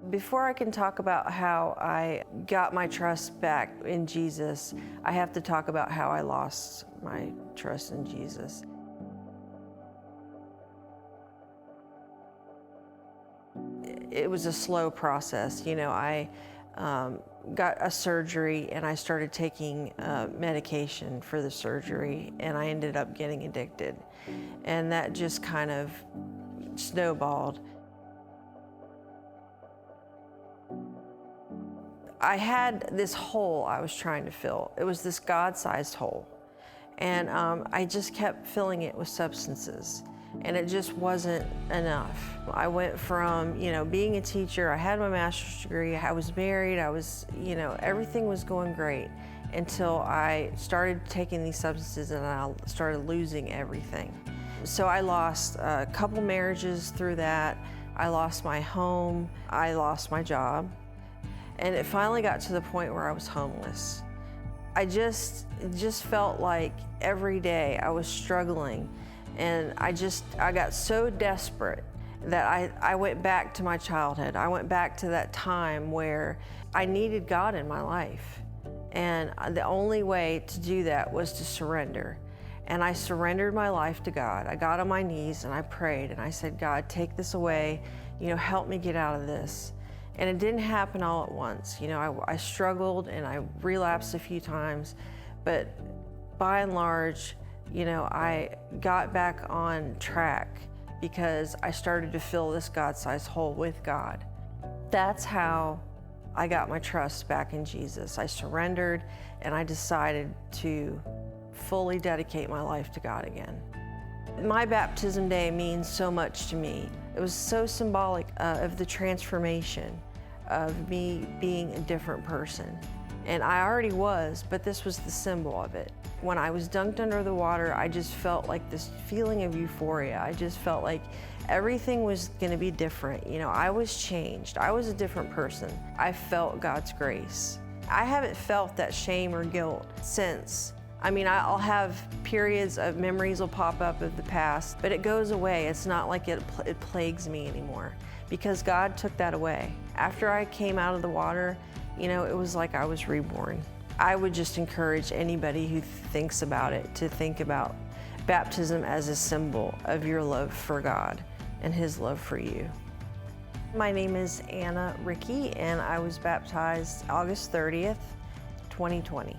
Before I can talk about how I got my trust back in Jesus, I have to talk about how I lost my trust in Jesus. It was a slow process. I got a surgery and I started taking medication for the surgery, and I ended up getting addicted. And that just kind of snowballed. I had this hole I was trying to fill. It was this God-sized hole. And I just kept filling it with substances, and it just wasn't enough. I went from, being a teacher, I had my master's degree, I was married, everything was going great until I started taking these substances and I started losing everything. So I lost a couple marriages through that. I lost my home, I lost my job. And it finally got to the point where I was homeless. I just felt like every day I was struggling, and I got so desperate that I went back to my childhood. I went back to that time where I needed God in my life. And the only way to do that was to surrender. And I surrendered my life to God. I got on my knees and I prayed and I said, God, take this away, help me get out of this. And it didn't happen all at once. I struggled and I relapsed a few times, but by and large, I got back on track because I started to fill this God-sized hole with God. That's how I got my trust back in Jesus. I surrendered and I decided to fully dedicate my life to God again. My baptism day means so much to me. It was so symbolic of the transformation of me being a different person. And I already was, but this was the symbol of it. When I was dunked under the water, I just felt like this feeling of euphoria. I just felt like everything was gonna be different. I was changed. I was a different person. I felt God's grace. I haven't felt that shame or guilt since. I'll have periods of memories will pop up of the past, but it goes away. It's not like it plagues me anymore because God took that away. After I came out of the water, it was like I was reborn. I would just encourage anybody who thinks about it to think about baptism as a symbol of your love for God and His love for you. My name is Rickey, and I was baptized August 30th, 2020.